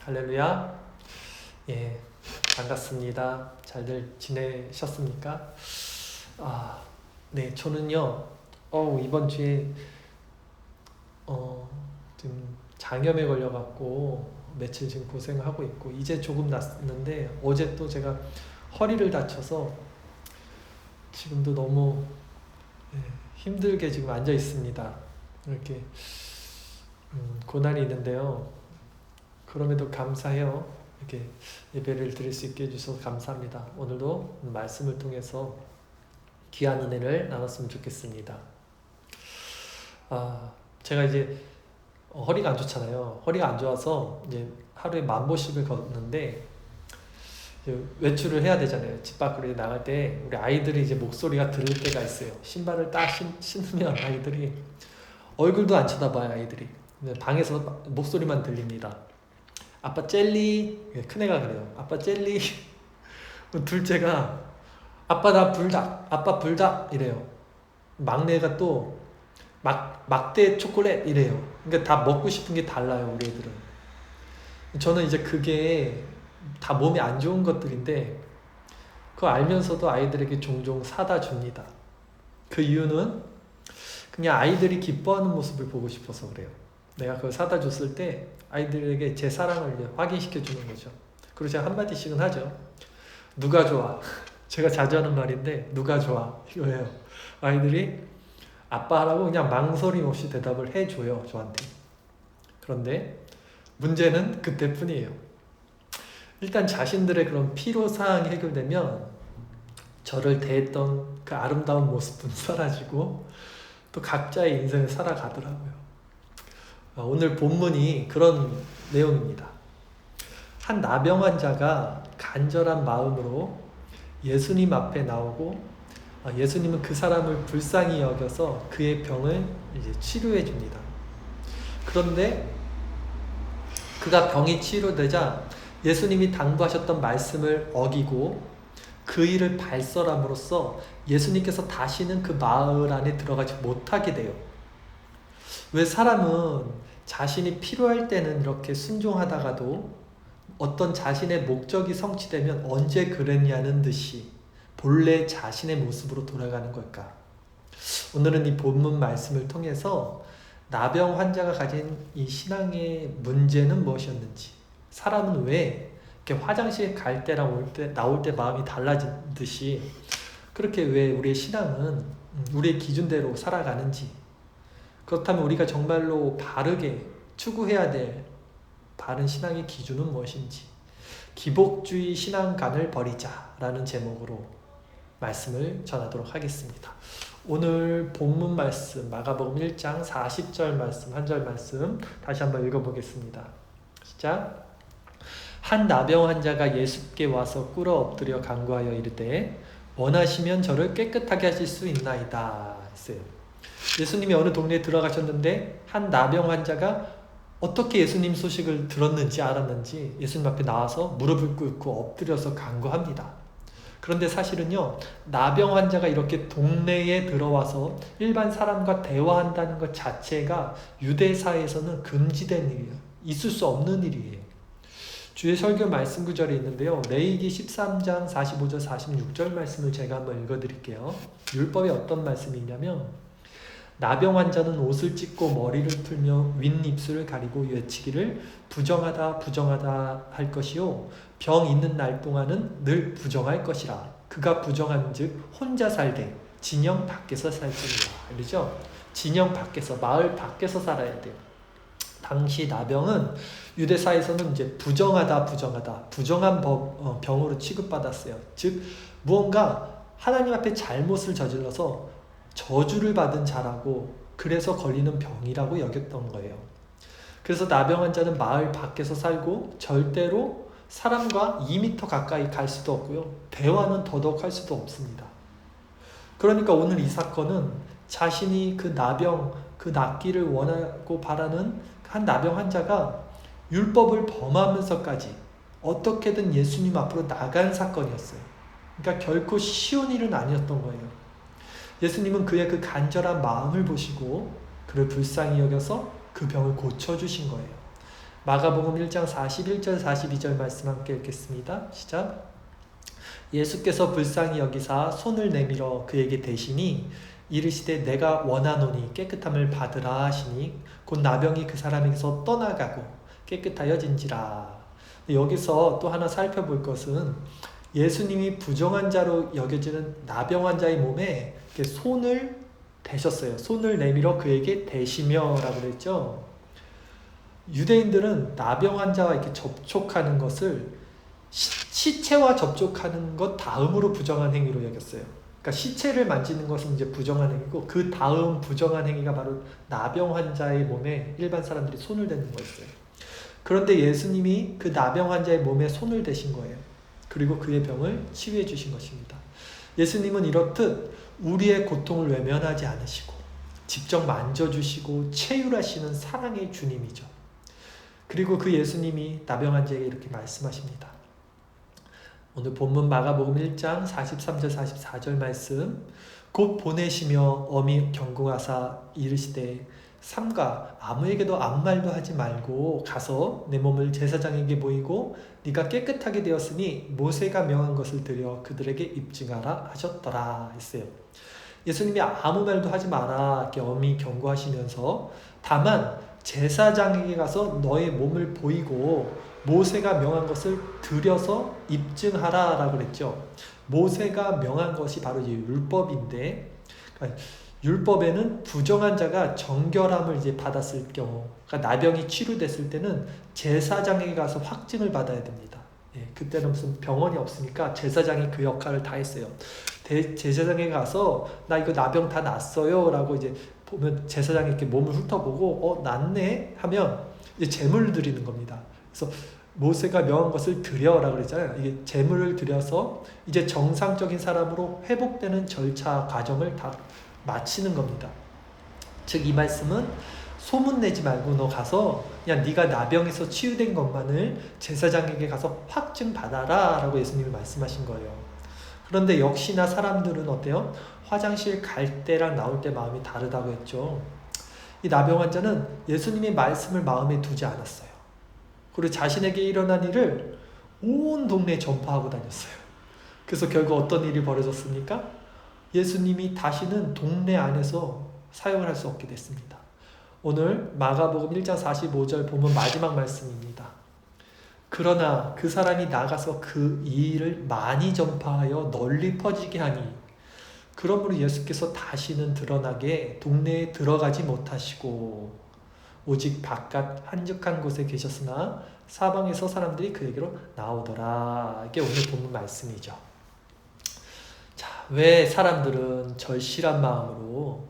할렐루야. 예, 반갑습니다. 잘들 지내셨습니까? 네, 저는요, 이번 주에, 지금 장염에 걸려갖고 며칠 지금 고생하고 있고, 이제 조금 낫는데, 어제 또 제가 허리를 다쳐서 지금도 너무 힘들게 지금 앉아 있습니다. 이렇게, 고난이 있는데요. 그럼에도 감사해요. 이렇게 예배를 드릴 수 있게 해주셔서 감사합니다. 오늘도 말씀을 통해서 귀한 은혜를 나눴으면 좋겠습니다. 제가 이제 허리가 안 좋잖아요. 허리가 안 좋아서 이제 하루에 10,000보씩을 걷는데 외출을 해야 되잖아요. 집 밖으로 나갈 때 우리 아이들이 이제 목소리가 들릴 때가 있어요. 신발을 딱 신으면 아이들이 얼굴도 안 쳐다봐요. 아이들이 방에서 목소리만 들립니다. 아빠 젤리. 큰애가 그래요. 아빠 젤리. 둘째가 아빠 나 불닭. 아빠 불닭 이래요. 막내가 또 막대 초콜릿 이래요. 그러니까 다 먹고 싶은 게 달라요. 우리 애들은. 저는 이제 그게 다 몸에 안 좋은 것들인데 그거 알면서도 아이들에게 종종 사다 줍니다. 그 이유는 그냥 아이들이 기뻐하는 모습을 보고 싶어서 그래요. 내가 그걸 사다 줬을 때 아이들에게 제 사랑을 이제 확인시켜 주는 거죠. 그리고 제가 한마디씩은 하죠. 누가 좋아? 제가 자주 하는 말인데 누가 좋아? 이거예요. 아이들이 아빠라고 그냥 망설임 없이 대답을 해줘요. 저한테. 그런데 문제는 그때뿐이에요. 일단 자신들의 그런 필요사항이 해결되면 저를 대했던 그 아름다운 모습은 사라지고 또 각자의 인생을 살아가더라고요. 오늘 본문이 그런 내용입니다. 한 나병 환자가 간절한 마음으로 예수님 앞에 나오고 예수님은 그 사람을 불쌍히 여겨서 그의 병을 이제 치료해 줍니다. 그런데 그가 병이 치료되자 예수님이 당부하셨던 말씀을 어기고 그 일을 발설함으로써 예수님께서 다시는 그 마을 안에 들어가지 못하게 돼요. 왜 사람은 자신이 필요할 때는 이렇게 순종하다가도 어떤 자신의 목적이 성취되면 언제 그랬냐는 듯이 본래 자신의 모습으로 돌아가는 걸까? 오늘은 이 본문 말씀을 통해서 나병 환자가 가진 이 신앙의 문제는 무엇이었는지, 사람은 왜 이렇게 화장실 갈 때랑 나올 때 마음이 달라지듯이 그렇게 왜 우리의 신앙은 우리의 기준대로 살아가는지, 그렇다면 우리가 정말로 바르게 추구해야 될 바른 신앙의 기준은 무엇인지, 기복주의 신앙관을 버리자라는 제목으로 말씀을 전하도록 하겠습니다. 오늘 본문 말씀 마가복음 1장 40절 말씀, 한 절 말씀 다시 한번 읽어보겠습니다. 시작. 한 나병 환자가 예수께 와서 꿇어 엎드려 간구하여 이르되 원하시면 저를 깨끗하게 하실 수 있나이다 했어요. 예수님이 어느 동네에 들어가셨는데 한 나병 환자가 어떻게 예수님 소식을 들었는지 알았는지 예수님 앞에 나와서 무릎을 꿇고 엎드려서 간구합니다. 그런데 사실은요, 나병 환자가 이렇게 동네에 들어와서 일반 사람과 대화한다는 것 자체가 유대사에서는 금지된 일이에요. 있을 수 없는 일이에요. 주의 설교 말씀 구절이 있는데요. 레위기 13장 45절 46절 말씀을 제가 한번 읽어드릴게요. 율법에 어떤 말씀이 있냐면 나병 환자는 옷을 찢고 머리를 풀며 윗입술을 가리고 외치기를 부정하다 부정하다 할 것이요 병 있는 날 동안은 늘 부정할 것이라. 그가 부정한즉 혼자 살되 진영 밖에서 살지니라. 그러죠? 진영 밖에서, 마을 밖에서 살아야 돼요. 당시 나병은 유대사에서는 이제 부정한 병으로 취급받았어요. 즉 무언가 하나님 앞에 잘못을 저질러서 저주를 받은 자라고, 그래서 걸리는 병이라고 여겼던 거예요. 그래서 나병 환자는 마을 밖에서 살고 절대로 사람과 2m 가까이 갈 수도 없고요. 대화는 더더욱 할 수도 없습니다. 그러니까 오늘 이 사건은 자신이 그 나병, 그 낫기를 원하고 바라는 한 나병 환자가 율법을 범하면서까지 어떻게든 예수님 앞으로 나간 사건이었어요. 그러니까 결코 쉬운 일은 아니었던 거예요. 예수님은 그의 그 간절한 마음을 보시고 그를 불쌍히 여겨서 그 병을 고쳐주신 거예요. 마가복음 1장 41절 42절 말씀 함께 읽겠습니다. 시작. 예수께서 불쌍히 여기사 손을 내밀어 그에게 대시니 이르시되 내가 원하노니 깨끗함을 받으라 하시니 곧 나병이 그 사람에게서 떠나가고 깨끗하여진지라. 여기서 또 하나 살펴볼 것은 예수님이 부정한 자로 여겨지는 나병 환자의 몸에 손을 대셨어요. 손을 내밀어 그에게 대시며 라고 그랬죠. 유대인들은 나병 환자와 이렇게 접촉하는 것을 시체와 접촉하는 것 다음으로 부정한 행위로 여겼어요. 그러니까 시체를 만지는 것은 이제 부정한 행위고 그 다음 부정한 행위가 바로 나병 환자의 몸에 일반 사람들이 손을 대는 거였어요. 그런데 예수님이 그 나병 환자의 몸에 손을 대신 거예요. 그리고 그의 병을 치유해 주신 것입니다. 예수님은 이렇듯 우리의 고통을 외면하지 않으시고 직접 만져주시고 체휼하시는 사랑의 주님이죠. 그리고 그 예수님이 나병 환자에게 이렇게 말씀하십니다. 오늘 본문 마가복음 1장 43절 44절 말씀. 곧 보내시며 엄히 경고하사 이르시되 삼가 아무에게도 아무 말도 하지 말고 가서 내 몸을 제사장에게 보이고 네가 깨끗하게 되었으니 모세가 명한 것을 드려 그들에게 입증하라 하셨더라 했어요. 예수님이 아무 말도 하지 마라 이렇게 엄히 경고하시면서 다만 제사장에게 가서 너의 몸을 보이고 모세가 명한 것을 드려서 입증하라 라고 그랬죠. 모세가 명한 것이 바로 이 율법인데, 그러니까 율법에는 부정한 자가 정결함을 이제 받았을 경우, 그러니까 나병이 치료됐을 때는 제사장에게 가서 확증을 받아야 됩니다. 예, 그때는 무슨 병원이 없으니까 제사장이 그 역할을 다 했어요. 제사장에 가서 나 이거 나병 다 났어요 라고 이제 보면 제사장이 이렇게 몸을 훑어보고 낫네 하면 이제 제물을 드리는 겁니다. 그래서 모세가 명한 것을 드려라고 그랬잖아요. 이게 제물을 드려서 이제 정상적인 사람으로 회복되는 절차 과정을 다 마치는 겁니다. 즉 이 말씀은 소문내지 말고 너 가서 그냥 네가 나병에서 치유된 것만을 제사장에게 가서 확증 받아라 라고 예수님이 말씀하신 거예요. 그런데 역시나 사람들은 어때요? 화장실 갈 때랑 나올 때 마음이 다르다고 했죠. 이 나병 환자는 예수님의 말씀을 마음에 두지 않았어요. 그리고 자신에게 일어난 일을 온 동네에 전파하고 다녔어요. 그래서 결국 어떤 일이 벌어졌습니까? 예수님이 다시는 동네 안에서 사용을 할 수 없게 됐습니다. 오늘 마가복음 1장 45절 보면 마지막 말씀입니다. 그러나 그 사람이 나가서 그 일을 많이 전파하여 널리 퍼지게 하니 그러므로 예수께서 다시는 드러나게 동네에 들어가지 못하시고 오직 바깥 한적한 곳에 계셨으나 사방에서 사람들이 그에게로 나오더라. 이게 오늘 본문 말씀이죠. 자, 왜 사람들은 절실한 마음으로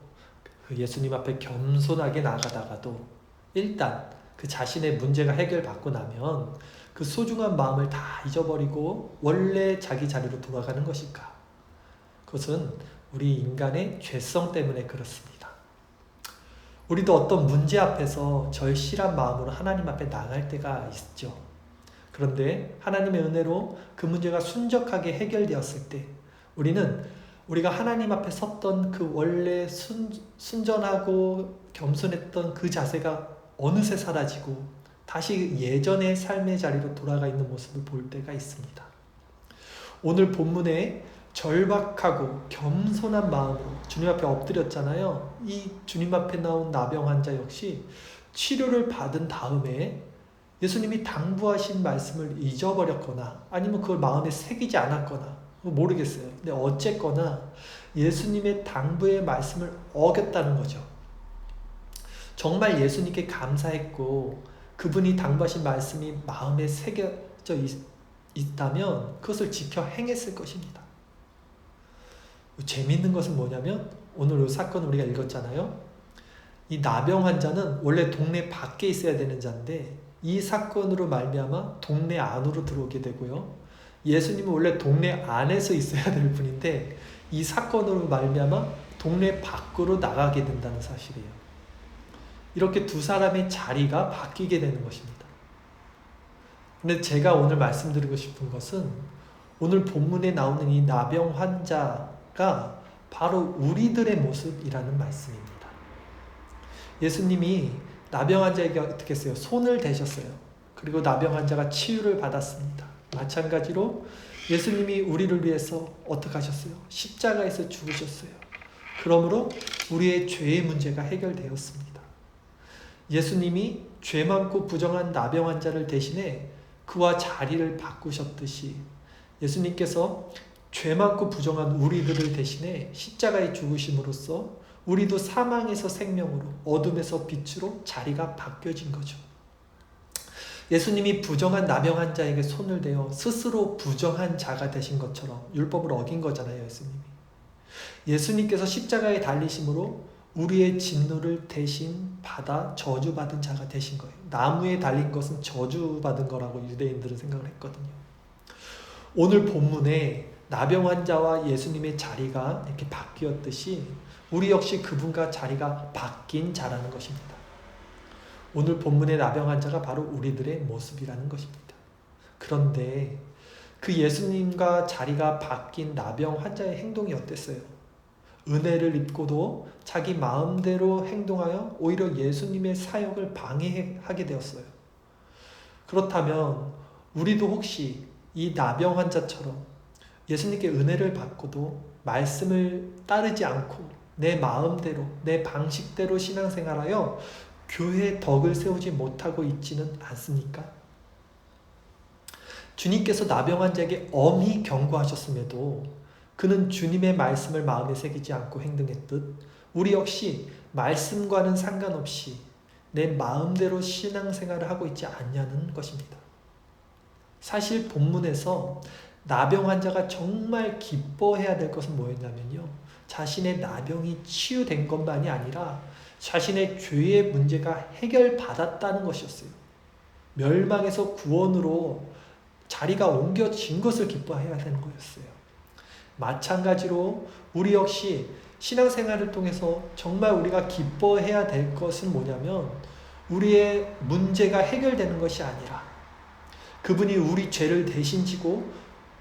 그 예수님 앞에 겸손하게 나가다가도 일단 그 자신의 문제가 해결받고 나면 그 소중한 마음을 다 잊어버리고 원래 자기 자리로 돌아가는 것일까? 그것은 우리 인간의 죄성 때문에 그렇습니다. 우리도 어떤 문제 앞에서 절실한 마음으로 하나님 앞에 나갈 때가 있죠. 그런데 하나님의 은혜로 그 문제가 순적하게 해결되었을 때 우리가 하나님 앞에 섰던 그 원래 순전하고 겸손했던 그 자세가 어느새 사라지고 다시 예전의 삶의 자리로 돌아가 있는 모습을 볼 때가 있습니다. 오늘 본문에 절박하고 겸손한 마음으로 주님 앞에 엎드렸잖아요. 이 주님 앞에 나온 나병 환자 역시 치료를 받은 다음에 예수님이 당부하신 말씀을 잊어버렸거나 아니면 그걸 마음에 새기지 않았거나 모르겠어요. 근데 어쨌거나 예수님의 당부의 말씀을 어겼다는 거죠. 정말 예수님께 감사했고 그분이 당부하신 말씀이 마음에 새겨져 있다면 그것을 지켜 행했을 것입니다. 재미있는 것은 뭐냐면 오늘 이 사건 우리가 읽었잖아요. 이 나병 환자는 원래 동네 밖에 있어야 되는 자인데 이 사건으로 말미암아 동네 안으로 들어오게 되고요. 예수님은 원래 동네 안에서 있어야 될 분인데 이 사건으로 말미암아 동네 밖으로 나가게 된다는 사실이에요. 이렇게 두 사람의 자리가 바뀌게 되는 것입니다. 근데 제가 오늘 말씀드리고 싶은 것은 오늘 본문에 나오는 이 나병 환자가 바로 우리들의 모습이라는 말씀입니다. 예수님이 나병 환자에게 어떻게 했어요? 손을 대셨어요. 그리고 나병 환자가 치유를 받았습니다. 마찬가지로 예수님이 우리를 위해서 어떻게 하셨어요? 십자가에서 죽으셨어요. 그러므로 우리의 죄의 문제가 해결되었습니다. 예수님이 죄 많고 부정한 나병 환자를 대신해 그와 자리를 바꾸셨듯이 예수님께서 죄 많고 부정한 우리들을 대신해 십자가에 죽으심으로써 우리도 사망에서 생명으로, 어둠에서 빛으로 자리가 바뀌어진 거죠. 예수님이 부정한 나병 환자에게 손을 대어 스스로 부정한 자가 되신 것처럼 율법을 어긴 거잖아요, 예수님이. 예수님께서 십자가에 달리심으로 우리의 진노를 대신 받아 저주받은 자가 되신 거예요. 나무에 달린 것은 저주받은 거라고 유대인들은 생각을 했거든요. 오늘 본문에 나병 환자와 예수님의 자리가 이렇게 바뀌었듯이 우리 역시 그분과 자리가 바뀐 자라는 것입니다. 오늘 본문의 나병 환자가 바로 우리들의 모습이라는 것입니다. 그런데 그 예수님과 자리가 바뀐 나병 환자의 행동이 어땠어요? 은혜를 입고도 자기 마음대로 행동하여 오히려 예수님의 사역을 방해하게 되었어요. 그렇다면 우리도 혹시 이 나병 환자처럼 예수님께 은혜를 받고도 말씀을 따르지 않고 내 마음대로 내 방식대로 신앙생활하여 교회의 덕을 세우지 못하고 있지는 않습니까? 주님께서 나병 환자에게 엄히 경고하셨음에도 그는 주님의 말씀을 마음에 새기지 않고 행동했듯 우리 역시 말씀과는 상관없이 내 마음대로 신앙생활을 하고 있지 않냐는 것입니다. 사실 본문에서 나병 환자가 정말 기뻐해야 될 것은 뭐였냐면요. 자신의 나병이 치유된 것만이 아니라 자신의 죄의 문제가 해결받았다는 것이었어요. 멸망에서 구원으로 자리가 옮겨진 것을 기뻐해야 되는 거였어요. 마찬가지로 우리 역시 신앙생활을 통해서 정말 우리가 기뻐해야 될 것은 뭐냐면 우리의 문제가 해결되는 것이 아니라 그분이 우리 죄를 대신 지고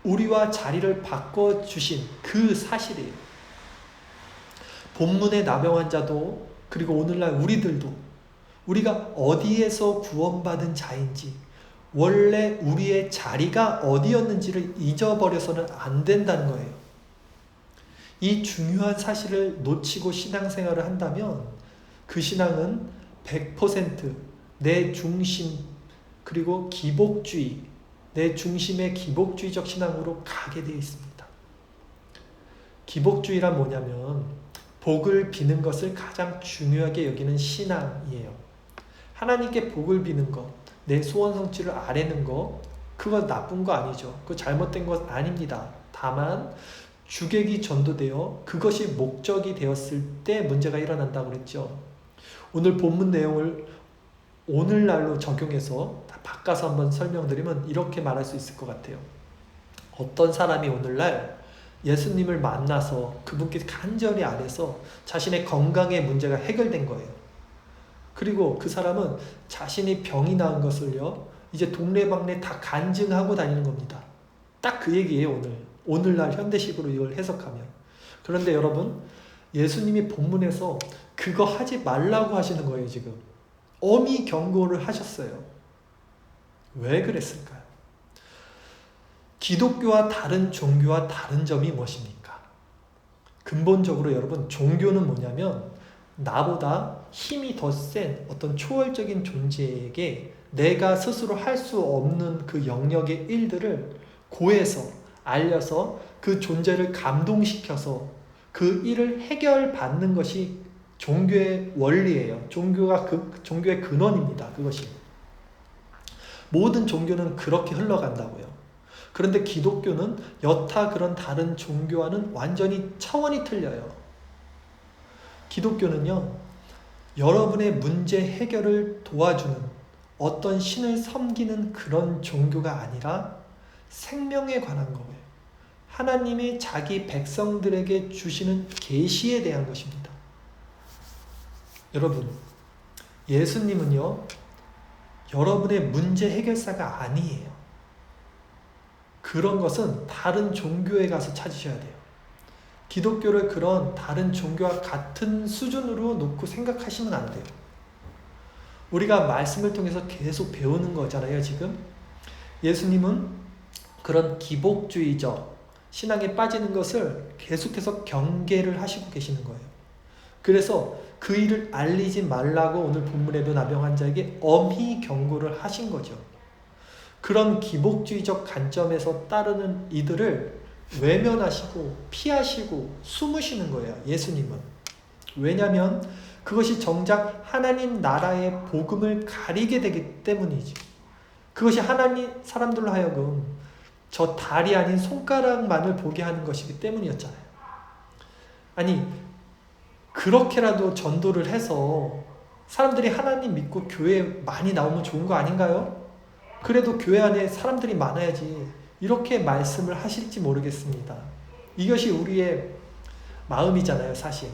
우리와 자리를 바꿔주신 그 사실이에요. 본문의 나병 환자도 그리고 오늘날 우리들도 우리가 어디에서 구원받은 자인지 원래 우리의 자리가 어디였는지를 잊어버려서는 안 된다는 거예요. 이 중요한 사실을 놓치고 신앙생활을 한다면 그 신앙은 100% 내 중심 그리고 기복주의, 내 중심의 기복주의적 신앙으로 가게 되어 있습니다. 기복주의란 뭐냐면 복을 비는 것을 가장 중요하게 여기는 신앙이에요. 하나님께 복을 비는 것, 내 소원 성취를 아뢰는 것, 그거 나쁜 거 아니죠. 그거 잘못된 것 아닙니다. 다만 주객이 전도되어 그것이 목적이 되었을 때 문제가 일어난다고 그랬죠. 오늘 본문 내용을 오늘날로 적용해서 다 바꿔서 한번 설명드리면 이렇게 말할 수 있을 것 같아요. 어떤 사람이 오늘날 예수님을 만나서 그분께 간절히 아뢰서 자신의 건강의 문제가 해결된 거예요. 그리고 그 사람은 자신이 병이 나은 것을요 이제 동네방네 다 간증하고 다니는 겁니다. 딱 그 얘기예요. 오늘날 현대식으로 이걸 해석하면. 그런데 여러분 예수님이 본문에서 그거 하지 말라고 하시는 거예요. 지금 엄히 경고를 하셨어요. 왜 그랬을까요? 기독교와 다른 종교와 다른 점이 무엇입니까? 근본적으로 여러분 종교는 뭐냐면 나보다 힘이 더 센 어떤 초월적인 존재에게 내가 스스로 할 수 없는 그 영역의 일들을 고해서 알려서 그 존재를 감동시켜서 그 일을 해결받는 것이 종교의 원리예요. 종교의 근원입니다. 그것이. 모든 종교는 그렇게 흘러간다고요. 그런데 기독교는 여타 그런 다른 종교와는 완전히 차원이 틀려요. 기독교는요, 여러분의 문제 해결을 도와주는 어떤 신을 섬기는 그런 종교가 아니라 생명에 관한 거예요. 하나님이 자기 백성들에게 주시는 계시에 대한 것입니다. 여러분, 예수님은요, 여러분의 문제 해결사가 아니에요. 그런 것은 다른 종교에 가서 찾으셔야 돼요. 기독교를 그런 다른 종교와 같은 수준으로 놓고 생각하시면 안 돼요. 우리가 말씀을 통해서 계속 배우는 거잖아요, 지금. 예수님은 그런 기복주의적 신앙에 빠지는 것을 계속해서 경계를 하시고 계시는 거예요. 그래서 그 일을 알리지 말라고 오늘 본문에도 나병 환자에게 엄히 경고를 하신 거죠. 그런 기복주의적 관점에서 따르는 이들을 외면하시고 피하시고 숨으시는 거예요, 예수님은. 왜냐하면 그것이 정작 하나님 나라의 복음을 가리게 되기 때문이지. 그것이 하나님 사람들로 하여금 저 달이 아닌 손가락만을 보게 하는 것이기 때문이었잖아요. 아니, 그렇게라도 전도를 해서 사람들이 하나님 믿고 교회에 많이 나오면 좋은 거 아닌가요? 그래도 교회 안에 사람들이 많아야지 이렇게 말씀을 하실지 모르겠습니다. 이것이 우리의 마음이잖아요, 사실.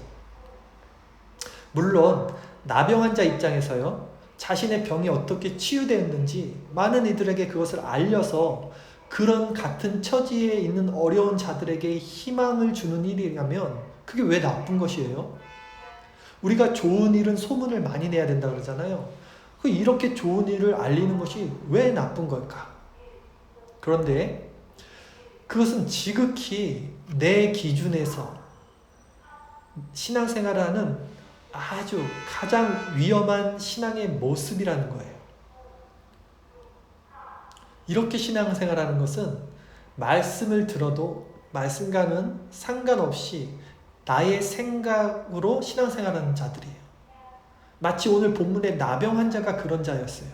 물론 나병 환자 입장에서요, 자신의 병이 어떻게 치유되었는지 많은 이들에게 그것을 알려서 그런 같은 처지에 있는 어려운 자들에게 희망을 주는 일이라면 그게 왜 나쁜 것이에요? 우리가 좋은 일은 소문을 많이 내야 된다 그러잖아요. 이렇게 좋은 일을 알리는 것이 왜 나쁜 걸까? 그런데 그것은 지극히 내 기준에서 신앙생활을 하는 아주 가장 위험한 신앙의 모습이라는 거예요. 이렇게 신앙생활하는 것은 말씀을 들어도 말씀과는 상관없이 나의 생각으로 신앙생활하는 자들이에요. 마치 오늘 본문의 나병 환자가 그런 자였어요.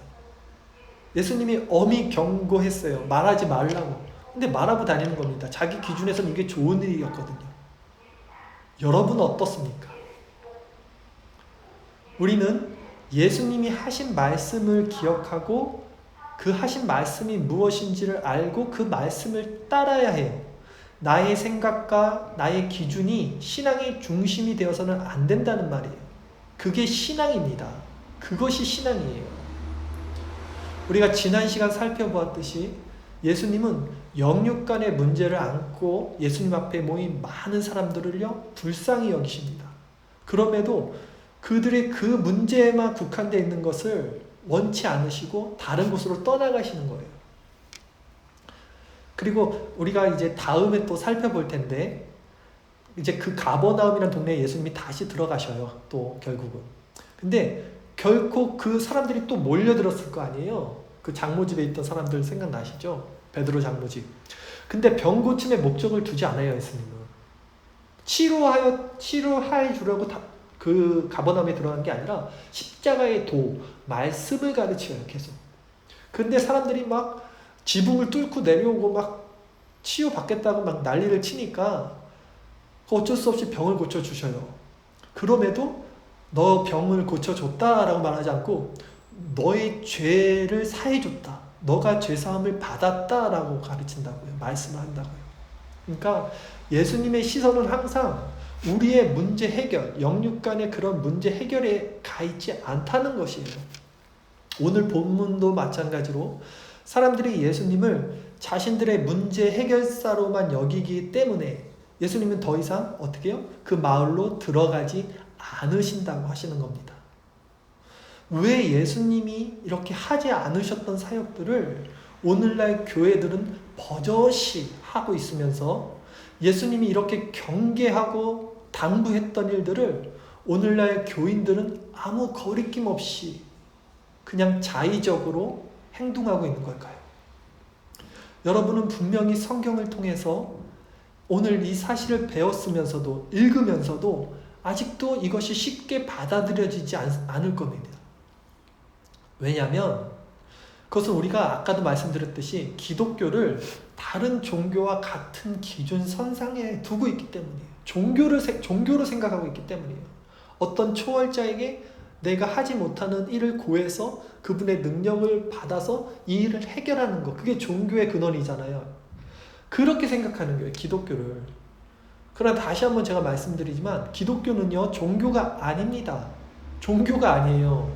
예수님이 엄히 경고했어요. 말하지 말라고. 근데 말하고 다니는 겁니다. 자기 기준에서는 이게 좋은 일이었거든요. 여러분은 어떻습니까? 우리는 예수님이 하신 말씀을 기억하고 그 하신 말씀이 무엇인지를 알고 그 말씀을 따라야 해요. 나의 생각과 나의 기준이 신앙의 중심이 되어서는 안 된다는 말이에요. 그게 신앙입니다. 그것이 신앙이에요. 우리가 지난 시간 살펴보았듯이 예수님은 영육간의 문제를 안고 예수님 앞에 모인 많은 사람들을요, 불쌍히 여기십니다. 그럼에도 그들의 그 문제에만 국한되어 있는 것을 원치 않으시고 다른 곳으로 떠나가시는 거예요. 그리고 우리가 이제 다음에 또 살펴볼 텐데, 이제 그 가버나움이라는 동네에 예수님이 다시 들어가셔요. 또 결국은. 근데 결코 그 사람들이 또 몰려들었을 거 아니에요. 그 장모집에 있던 사람들 생각나시죠? 베드로 장모집. 근데 병 고침에 목적을 두지 않아요, 예수님은. 치료해 주려고 그 가버나움에 들어간 게 아니라 십자가의 도, 말씀을 가르쳐요, 계속. 근데 사람들이 막 지붕을 뚫고 내려오고 막 치유받겠다고 막 난리를 치니까 어쩔 수 없이 병을 고쳐주셔요. 그럼에도 너 병을 고쳐줬다라고 말하지 않고 너의 죄를 사해줬다. 너가 죄사함을 받았다라고 가르친다고요. 말씀을 한다고요. 그러니까 예수님의 시선은 항상 우리의 문제 해결, 영육간의 그런 문제 해결에 가 있지 않다는 것이에요. 오늘 본문도 마찬가지로 사람들이 예수님을 자신들의 문제 해결사로만 여기기 때문에 예수님은 더 이상 어떻게 해요? 그 마을로 들어가지 않으신다고 하시는 겁니다. 왜 예수님이 이렇게 하지 않으셨던 사역들을 오늘날 교회들은 버젓이 하고 있으면서 예수님이 이렇게 경계하고 당부했던 일들을 오늘날 교인들은 아무 거리낌 없이 그냥 자의적으로 행동하고 있는 걸까요? 여러분은 분명히 성경을 통해서 오늘 이 사실을 배웠으면서도 읽으면서도 아직도 이것이 쉽게 받아들여지지 않을 겁니다. 왜냐하면 그것은 우리가 아까도 말씀드렸듯이 기독교를 다른 종교와 같은 기준 선상에 두고 있기 때문이에요. 종교로 생각하고 있기 때문이에요. 어떤 초월자에게 내가 하지 못하는 일을 구해서 그분의 능력을 받아서 이 일을 해결하는 것, 그게 종교의 근원이잖아요. 그렇게 생각하는 거예요, 기독교를. 그러나 다시 한번 제가 말씀드리지만 기독교는요, 종교가 아닙니다. 종교가 아니에요.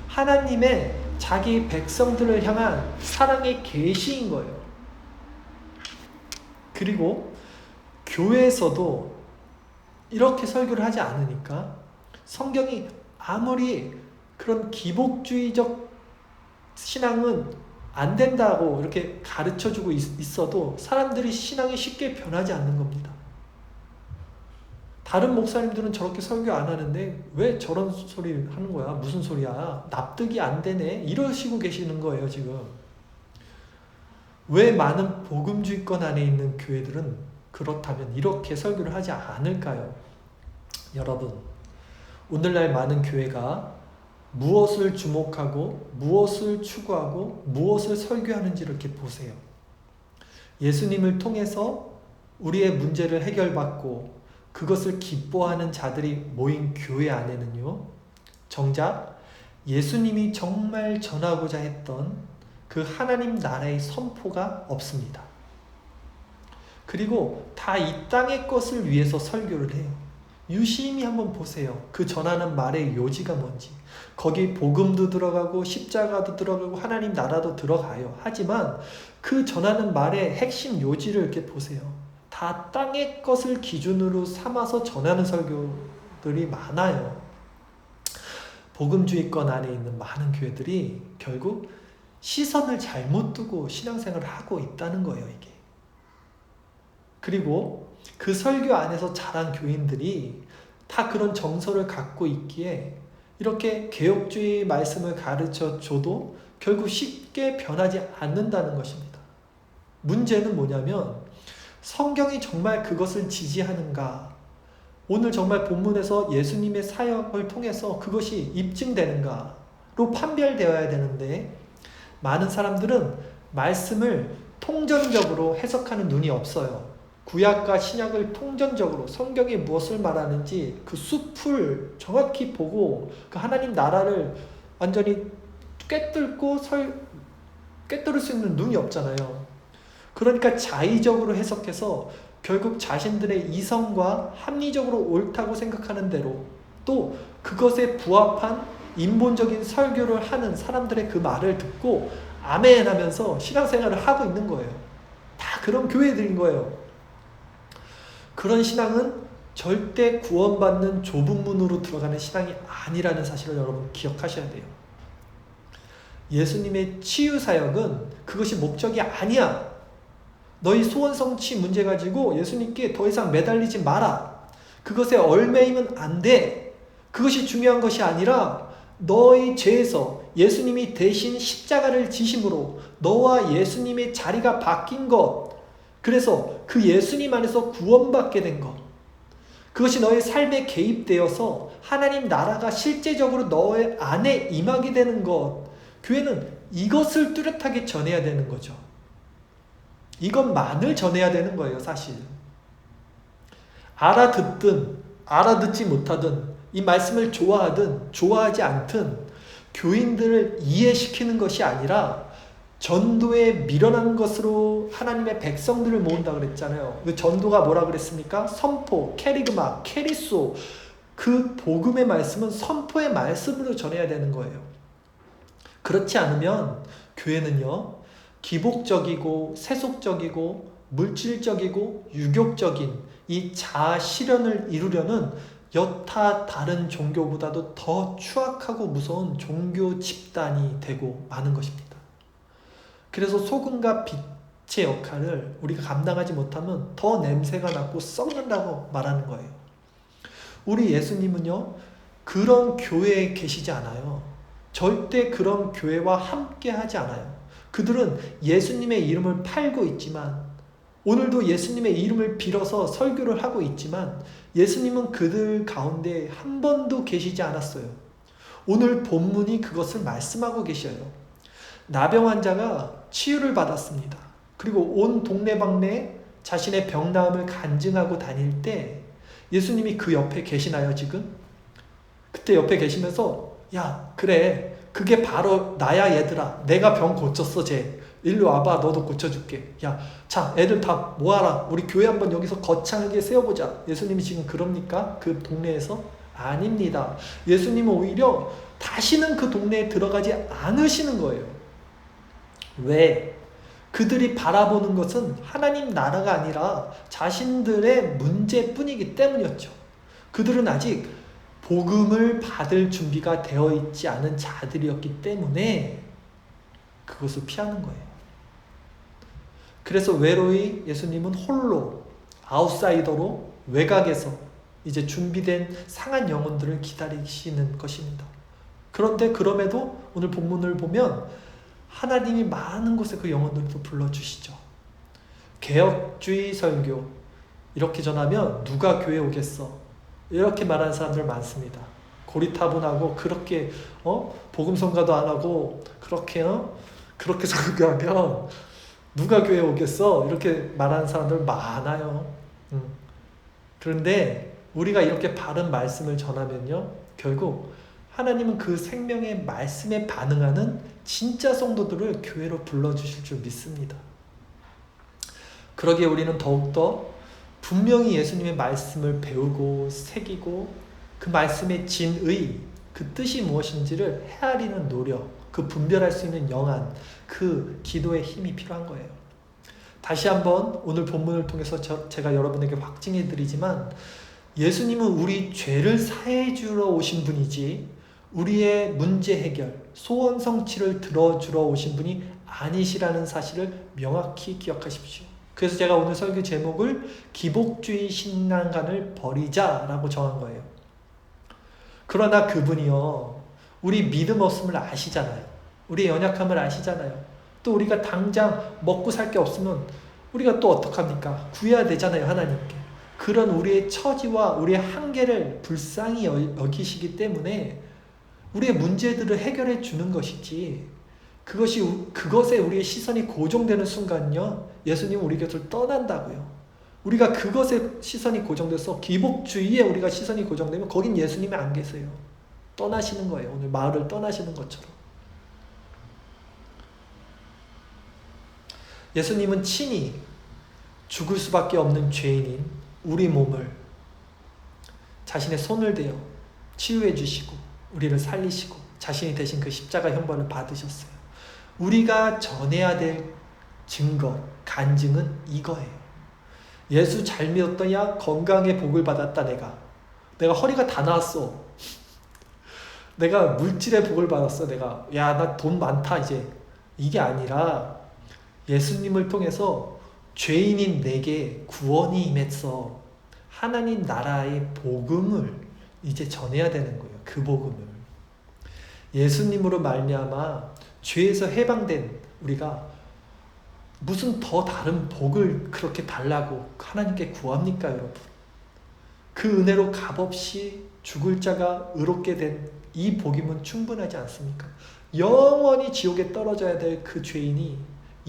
하나님의 자기 백성들을 향한 사랑의 계시인 거예요. 그리고 교회에서도 이렇게 설교를 하지 않으니까 성경이 아무리 그런 기복주의적 신앙은 안 된다고 이렇게 가르쳐주고 있어도 사람들이 신앙이 쉽게 변하지 않는 겁니다. 다른 목사님들은 저렇게 설교 안 하는데 왜 저런 소리 하는 거야? 무슨 소리야? 납득이 안 되네? 이러시고 계시는 거예요, 지금. 왜 많은 복음주의권 안에 있는 교회들은 그렇다면 이렇게 설교를 하지 않을까요? 여러분, 오늘날 많은 교회가 무엇을 주목하고 무엇을 추구하고 무엇을 설교하는지 이렇게 보세요. 예수님을 통해서 우리의 문제를 해결받고 그것을 기뻐하는 자들이 모인 교회 안에는요, 정작 예수님이 정말 전하고자 했던 그 하나님 나라의 선포가 없습니다. 그리고 다 이 땅의 것을 위해서 설교를 해요. 유심히 한번 보세요. 그 전하는 말의 요지가 뭔지. 거기 복음도 들어가고 십자가도 들어가고 하나님 나라도 들어가요. 하지만 그 전하는 말의 핵심 요지를 이렇게 보세요. 다 땅의 것을 기준으로 삼아서 전하는 설교들이 많아요. 복음주의권 안에 있는 많은 교회들이 결국 시선을 잘못 두고 신앙생활을 하고 있다는 거예요, 이게. 그리고 그 설교 안에서 자란 교인들이 다 그런 정서를 갖고 있기에 이렇게 개혁주의 말씀을 가르쳐 줘도 결국 쉽게 변하지 않는다는 것입니다. 문제는 뭐냐면 성경이 정말 그것을 지지하는가? 오늘 정말 본문에서 예수님의 사역을 통해서 그것이 입증되는가로 판별되어야 되는데 많은 사람들은 말씀을 통전적으로 해석하는 눈이 없어요. 구약과 신약을 통전적으로 성경이 무엇을 말하는지 그 숲을 정확히 보고 그 하나님 나라를 완전히 꿰뚫을 수 있는 눈이 없잖아요. 그러니까 자의적으로 해석해서 결국 자신들의 이성과 합리적으로 옳다고 생각하는 대로 또 그것에 부합한 인본적인 설교를 하는 사람들의 그 말을 듣고 아멘 하면서 신앙생활을 하고 있는 거예요. 다 그런 교회들인 거예요. 그런 신앙은 절대 구원받는 좁은 문으로 들어가는 신앙이 아니라는 사실을 여러분 기억하셔야 돼요. 예수님의 치유사역은 그것이 목적이 아니야. 너희 소원 성취 문제 가지고 예수님께 더 이상 매달리지 마라. 그것에 얽매이면 안 돼. 그것이 중요한 것이 아니라 너의 죄에서 예수님이 대신 십자가를 지심으로 너와 예수님의 자리가 바뀐 것, 그래서 그 예수님 안에서 구원받게 된 것, 그것이 너의 삶에 개입되어서 하나님 나라가 실제적으로 너의 안에 임하게 되는 것, 교회는 이것을 뚜렷하게 전해야 되는 거죠. 이것만을 전해야 되는 거예요, 사실. 알아듣든 알아듣지 못하든 이 말씀을 좋아하든 좋아하지 않든 교인들을 이해시키는 것이 아니라 전도에 밀어난 것으로 하나님의 백성들을 모은다 그랬잖아요. 그 전도가 뭐라 그랬습니까? 선포, 캐리그마, 캐리소. 그 복음의 말씀은 선포의 말씀으로 전해야 되는 거예요. 그렇지 않으면 교회는요, 기복적이고 세속적이고 물질적이고 유격적인 이 자아 실현을 이루려는 여타 다른 종교보다도 더 추악하고 무서운 종교 집단이 되고 마는 것입니다. 그래서 소금과 빛의 역할을 우리가 감당하지 못하면 더 냄새가 나고 썩는다고 말하는 거예요. 우리 예수님은요, 그런 교회에 계시지 않아요. 절대 그런 교회와 함께 하지 않아요. 그들은 예수님의 이름을 팔고 있지만, 오늘도 예수님의 이름을 빌어서 설교를 하고 있지만 예수님은 그들 가운데 한 번도 계시지 않았어요. 오늘 본문이 그것을 말씀하고 계셔요. 나병 환자가 치유를 받았습니다. 그리고 온 동네방네 자신의 병 나음을 간증하고 다닐 때 예수님이 그 옆에 계시나요, 지금? 그때 옆에 계시면서 야, 그래, 그게 바로 나야 얘들아. 내가 병 고쳤어, 쟤. 일로 와봐, 너도 고쳐줄게. 야, 자, 애들 다 모아라. 우리 교회 한번 여기서 거창하게 세워보자. 예수님이 지금 그럽니까? 그 동네에서? 아닙니다. 예수님은 오히려 다시는 그 동네에 들어가지 않으시는 거예요. 왜? 그들이 바라보는 것은 하나님 나라가 아니라 자신들의 문제뿐이기 때문이었죠. 그들은 아직 복음을 받을 준비가 되어 있지 않은 자들이었기 때문에 그것을 피하는 거예요. 그래서 외로이 예수님은 홀로 아웃사이더로 외곽에서 이제 준비된 상한 영혼들을 기다리시는 것입니다. 그런데 그럼에도 오늘 본문을 보면 하나님이 많은 곳에 그 영혼들도 불러주시죠. 개혁주의 설교 이렇게 전하면 누가 교회 오겠어? 이렇게 말하는 사람들 많습니다. 고리타분하고 그렇게 복음 선가도 안 하고 그렇게 설교하면 누가 교회 오겠어? 이렇게 말하는 사람들 많아요. 그런데 우리가 이렇게 바른 말씀을 전하면요, 결국 하나님은 그 생명의 말씀에 반응하는 진짜 성도들을 교회로 불러주실 줄 믿습니다. 그러기에 우리는 더욱더 분명히 예수님의 말씀을 배우고 새기고 그 말씀의 진의, 그 뜻이 무엇인지를 헤아리는 노력, 그 분별할 수 있는 영안, 그 기도의 힘이 필요한 거예요. 다시 한번 오늘 본문을 통해서 제가 여러분에게 확증해 드리지만 예수님은 우리 죄를 사해 주러 오신 분이지 우리의 문제 해결, 소원 성취를 들어주러 오신 분이 아니시라는 사실을 명확히 기억하십시오. 그래서 제가 오늘 설교 제목을 기복주의 신앙관을 버리자라고 정한 거예요. 그러나 그분이요, 우리 믿음 없음을 아시잖아요. 우리의 연약함을 아시잖아요. 또 우리가 당장 먹고 살 게 없으면 우리가 또 어떡합니까? 구해야 되잖아요, 하나님께. 그런 우리의 처지와 우리의 한계를 불쌍히 여기시기 때문에 우리의 문제들을 해결해 주는 것이지, 그것에 우리의 시선이 고정되는 순간요, 예수님은 우리 곁을 떠난다고요. 우리가 그것에 시선이 고정돼서 기복주의에 우리가 시선이 고정되면 거긴 예수님이 안 계세요. 떠나시는 거예요. 오늘 마을을 떠나시는 것처럼. 예수님은 친히 죽을 수밖에 없는 죄인인 우리 몸을 자신의 손을 대어 치유해 주시고 우리를 살리시고 자신이 대신 그 십자가 형벌을 받으셨어요. 우리가 전해야 될 증거, 간증은 이거예요. 예수 잘 믿었더냐? 건강의 복을 받았다. 내가 허리가 다 나았어. 내가 물질의 복을 받았어. 나 돈 많다 이제. 이게 아니라 예수님을 통해서 죄인인 내게 구원이 임했어. 하나님 나라의 복음을 이제 전해야 되는 거예요. 그 복음을. 예수님으로 말미암아 죄에서 해방된 우리가 무슨 더 다른 복을 그렇게 달라고 하나님께 구합니까, 여러분? 그 은혜로 값없이 죽을 자가 의롭게 된 이 복임은 충분하지 않습니까? 영원히 지옥에 떨어져야 될 그 죄인이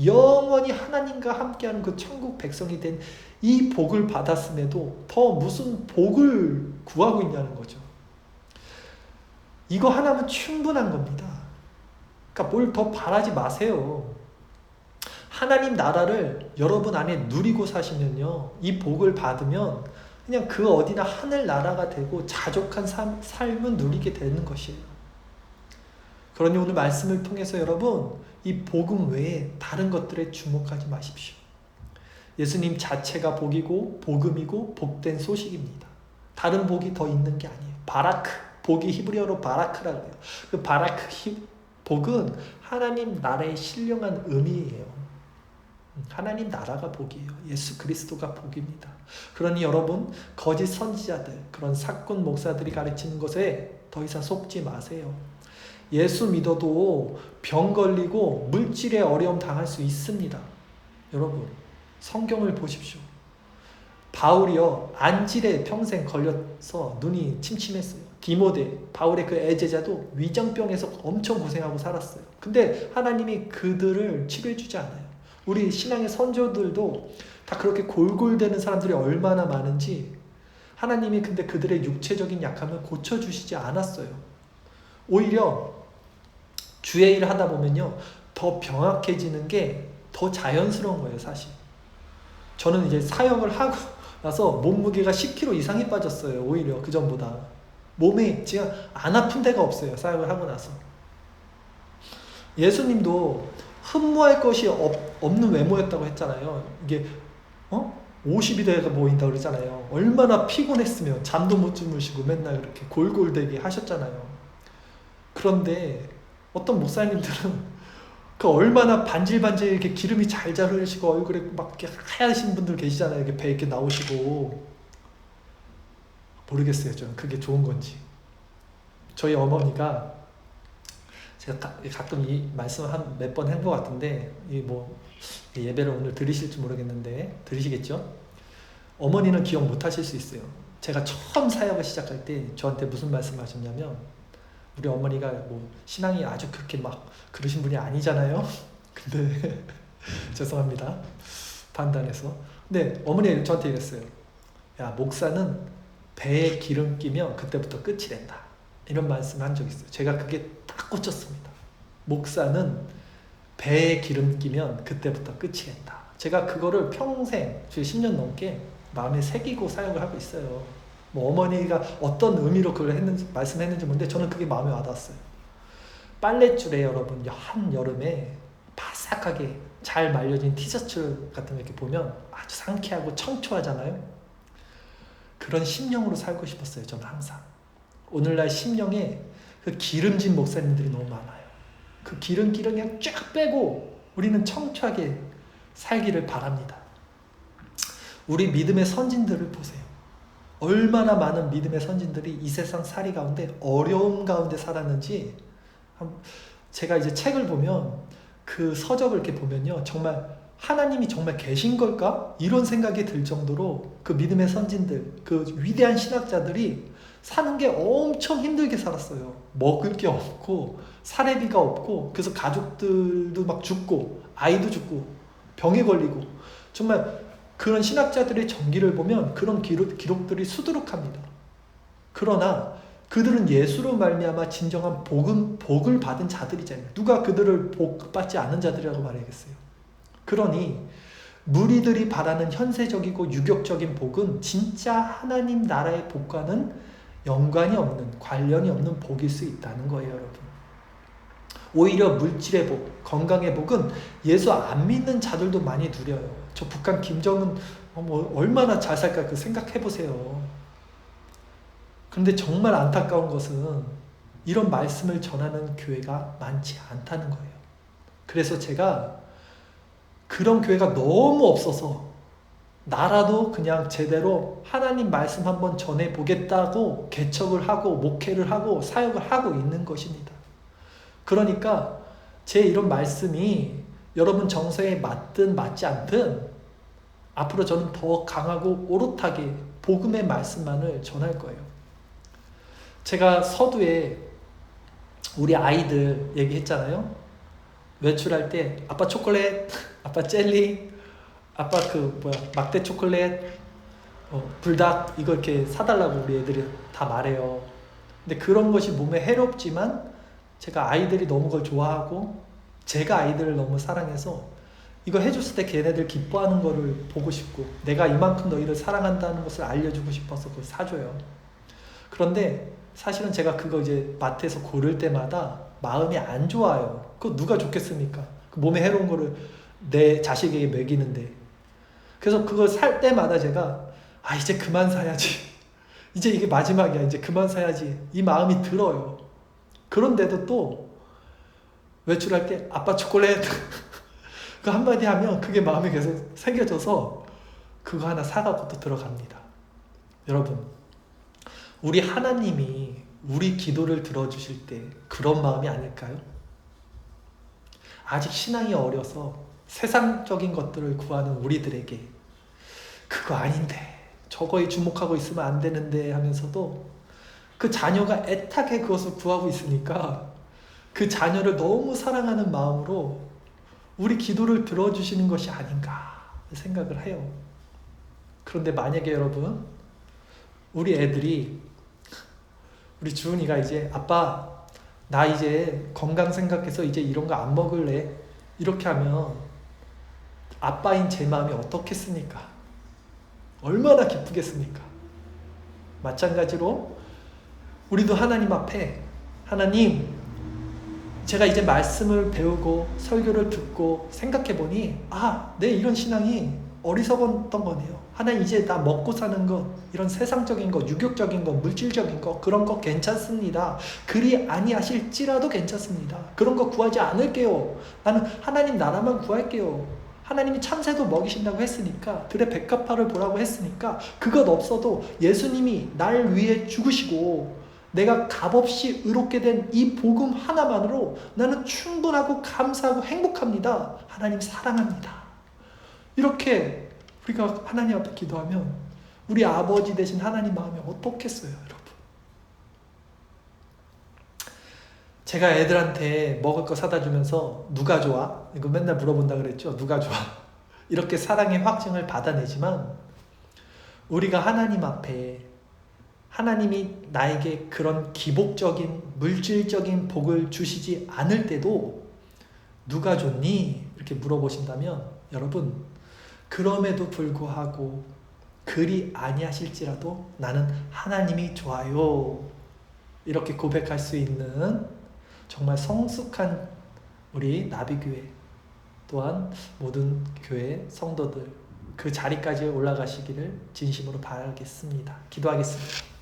영원히 하나님과 함께하는 그 천국 백성이 된 이 복을 받았음에도 더 무슨 복을 구하고 있냐는 거죠. 이거 하나면 충분한 겁니다. 그러니까 뭘 더 바라지 마세요. 하나님 나라를 여러분 안에 누리고 사시면요, 이 복을 받으면 그냥 그 어디나 하늘 나라가 되고 자족한 삶은 누리게 되는 것이에요. 그러니 오늘 말씀을 통해서 여러분, 이 복음 외에 다른 것들에 주목하지 마십시오. 예수님 자체가 복이고 복음이고 복된 소식입니다. 다른 복이 더 있는 게 아니에요. 바라크, 복이 히브리어로 바라크라고 해요. 그 바라크 복은 하나님 나라의 신령한 의미예요. 하나님 나라가 복이에요. 예수 그리스도가 복입니다. 그러니 여러분, 거짓 선지자들, 그런 사꾼 목사들이 가르치는 것에 더 이상 속지 마세요. 예수 믿어도 병 걸리고 물질의 어려움 당할 수 있습니다. 여러분, 성경을 보십시오. 바울이요, 안질에 평생 걸려서 눈이 침침했어요. 디모데, 바울의 그 애제자도 위장병에서 엄청 고생하고 살았어요. 근데 하나님이 그들을 치료해주지 않아요. 우리 신앙의 선조들도 다 그렇게 골골대는 사람들이 얼마나 많은지 하나님이 근데 그들의 육체적인 약함을 고쳐주시지 않았어요. 오히려 주의 일을 하다 보면요, 더 병약해지는 게 더 자연스러운 거예요, 사실. 저는 이제 사역을 하고 나서 몸무게가 10kg 이상이 빠졌어요. 오히려 그 전보다. 몸에 제가 안 아픈 데가 없어요, 사역을 하고 나서. 예수님도 흠모할 것이 없는 외모였다고 했잖아요. 이게 50이 돼가 모인다 그러잖아요. 얼마나 피곤했으면 잠도 못 주무시고 맨날 그렇게 골골대기 하셨잖아요. 그런데 어떤 목사님들은 그 얼마나 반질반질 이렇게 기름이 잘잘 흐르시고 얼굴에 막 이렇게 하얀신 분들 계시잖아요. 이렇게 배 이렇게 나오시고. 모르겠어요. 저는 그게 좋은 건지. 저희 어머니가 제가 가끔 이 말씀을 한 몇 번 한 것 같은데 이 뭐 예배를 오늘 들으실지 모르겠는데 들으시겠죠? 어머니는 기억 못 하실 수 있어요. 제가 처음 사역을 시작할 때 저한테 무슨 말씀 하셨냐면 우리 어머니가 뭐 신앙이 아주 그렇게 막 그러신 분이 아니잖아요. 근데 죄송합니다. 판단해서. 근데 어머니가 저한테 이랬어요. 야, 목사는 배에 기름 끼면 그때부터 끝이 된다. 이런 말씀을 한 적이 있어요. 제가 그게 딱 꽂혔습니다. 목사는 배에 기름 끼면 그때부터 끝이 된다. 제가 그거를 평생 10년 넘게 마음에 새기고 사역을 하고 있어요. 뭐 어머니가 어떤 의미로 그걸 했는지 말씀했는지 모르는데 저는 그게 마음에 와닿았어요. 빨랫줄에 여러분 한 여름에 바삭하게 잘 말려진 티셔츠 같은 거 이렇게 보면 아주 상쾌하고 청초하잖아요. 그런 심령으로 살고 싶었어요. 저는 항상. 오늘날 심령에 그 기름진 목사님들이 너무 많아요. 그 기름기를 그냥 쫙 빼고 우리는 청초하게 살기를 바랍니다. 우리 믿음의 선진들을 보세요. 얼마나 많은 믿음의 선진들이 이 세상 살이 가운데 어려움 가운데 살았는지 제가 이제 책을 보면 그 서적을 이렇게 보면요. 정말 하나님이 정말 계신 걸까? 이런 생각이 들 정도로 그 믿음의 선진들, 그 위대한 신학자들이 사는 게 엄청 힘들게 살았어요. 먹을 게 없고 사례비가 없고 그래서 가족들도 막 죽고 아이도 죽고 병에 걸리고 정말 그런 신학자들의 전기를 보면 그런 기록들이 수두룩합니다. 그러나 그들은 예수로 말미암아 진정한 복을 받은 자들이잖아요. 누가 그들을 복받지 않은 자들이라고 말하겠어요. 그러니 무리들이 바라는 현세적이고 유격적인 복은 진짜 하나님 나라의 복과는 연관이 없는, 관련이 없는 복일 수 있다는 거예요, 여러분. 오히려 물질의 복, 건강의 복은 예수 안 믿는 자들도 많이 누려요. 저 북한 김정은 뭐 얼마나 잘 살까 그 생각해보세요. 그런데 정말 안타까운 것은 이런 말씀을 전하는 교회가 많지 않다는 거예요. 그래서 제가 그런 교회가 너무 없어서 나라도 그냥 제대로 하나님 말씀 한번 전해보겠다고 개척을 하고 목회를 하고 사역을 하고 있는 것입니다. 그러니까 제 이런 말씀이 여러분 정서에 맞든 맞지 않든 앞으로 저는 더 강하고 오롯하게 복음의 말씀만을 전할 거예요. 제가 서두에 우리 아이들 얘기했잖아요. 외출할 때 아빠 초콜릿, 아빠 젤리, 아빠 막대 초콜릿, 불닭 이거 이렇게 사달라고 우리 애들이 다 말해요. 근데 그런 것이 몸에 해롭지만 제가 아이들이 너무 그걸 좋아하고 제가 아이들을 너무 사랑해서 이거 해줬을 때 걔네들 기뻐하는 거를 보고 싶고 내가 이만큼 너희를 사랑한다는 것을 알려주고 싶어서 그걸 사줘요. 그런데 사실은 제가 그거 이제 마트에서 고를 때마다 마음이 안 좋아요. 그거 누가 좋겠습니까? 그 몸에 해로운 거를 내 자식에게 먹이는데. 그래서 그걸 살 때마다 제가 이제 그만 사야지. 이제 이게 마지막이야. 이제 그만 사야지. 이 마음이 들어요. 그런데도 또 외출할 때 아빠 초콜릿 그 한마디 하면 그게 마음에 계속 새겨져서 그거 하나 사가고 또 들어갑니다. 여러분, 우리 하나님이 우리 기도를 들어주실 때 그런 마음이 아닐까요? 아직 신앙이 어려서 세상적인 것들을 구하는 우리들에게 그거 아닌데 저거에 주목하고 있으면 안 되는데 하면서도 그 자녀가 애타게 그것을 구하고 있으니까 그 자녀를 너무 사랑하는 마음으로 우리 기도를 들어주시는 것이 아닌가 생각을 해요. 그런데 만약에 여러분 우리 애들이 우리 주은이가 이제 아빠 나 이제 건강 생각해서 이제 이런 거 안 먹을래 이렇게 하면 아빠인 제 마음이 어떻겠습니까? 얼마나 기쁘겠습니까? 마찬가지로 우리도 하나님 앞에 하나님 제가 이제 말씀을 배우고 설교를 듣고 생각해보니 내 이런 신앙이 어리석었던 거네요. 하나님 이제 나 먹고 사는 것, 이런 세상적인 것, 유격적인 것, 물질적인 것, 그런 거 괜찮습니다. 그리 아니하실지라도 괜찮습니다. 그런 거 구하지 않을게요. 나는 하나님 나라만 구할게요. 하나님이 참새도 먹이신다고 했으니까, 들의 백합화를 보라고 했으니까, 그것 없어도 예수님이 날 위해 죽으시고 내가 값없이 의롭게 된 이 복음 하나만으로 나는 충분하고 감사하고 행복합니다. 하나님 사랑합니다. 이렇게 우리가 하나님 앞에 기도하면 우리 아버지 되신 하나님 마음이 어떻겠어요, 여러분? 제가 애들한테 먹을 거 사다 주면서 누가 좋아? 이거 맨날 물어본다 그랬죠. 누가 좋아? 이렇게 사랑의 확증을 받아내지만 우리가 하나님 앞에 하나님이 나에게 그런 기복적인 물질적인 복을 주시지 않을 때도 누가 좋니? 이렇게 물어보신다면 여러분, 그럼에도 불구하고 그리 아니하실지라도 나는 하나님이 좋아요. 이렇게 고백할 수 있는 정말 성숙한 우리 나비교회 또한 모든 교회 성도들 그 자리까지 올라가시기를 진심으로 바라겠습니다. 기도하겠습니다.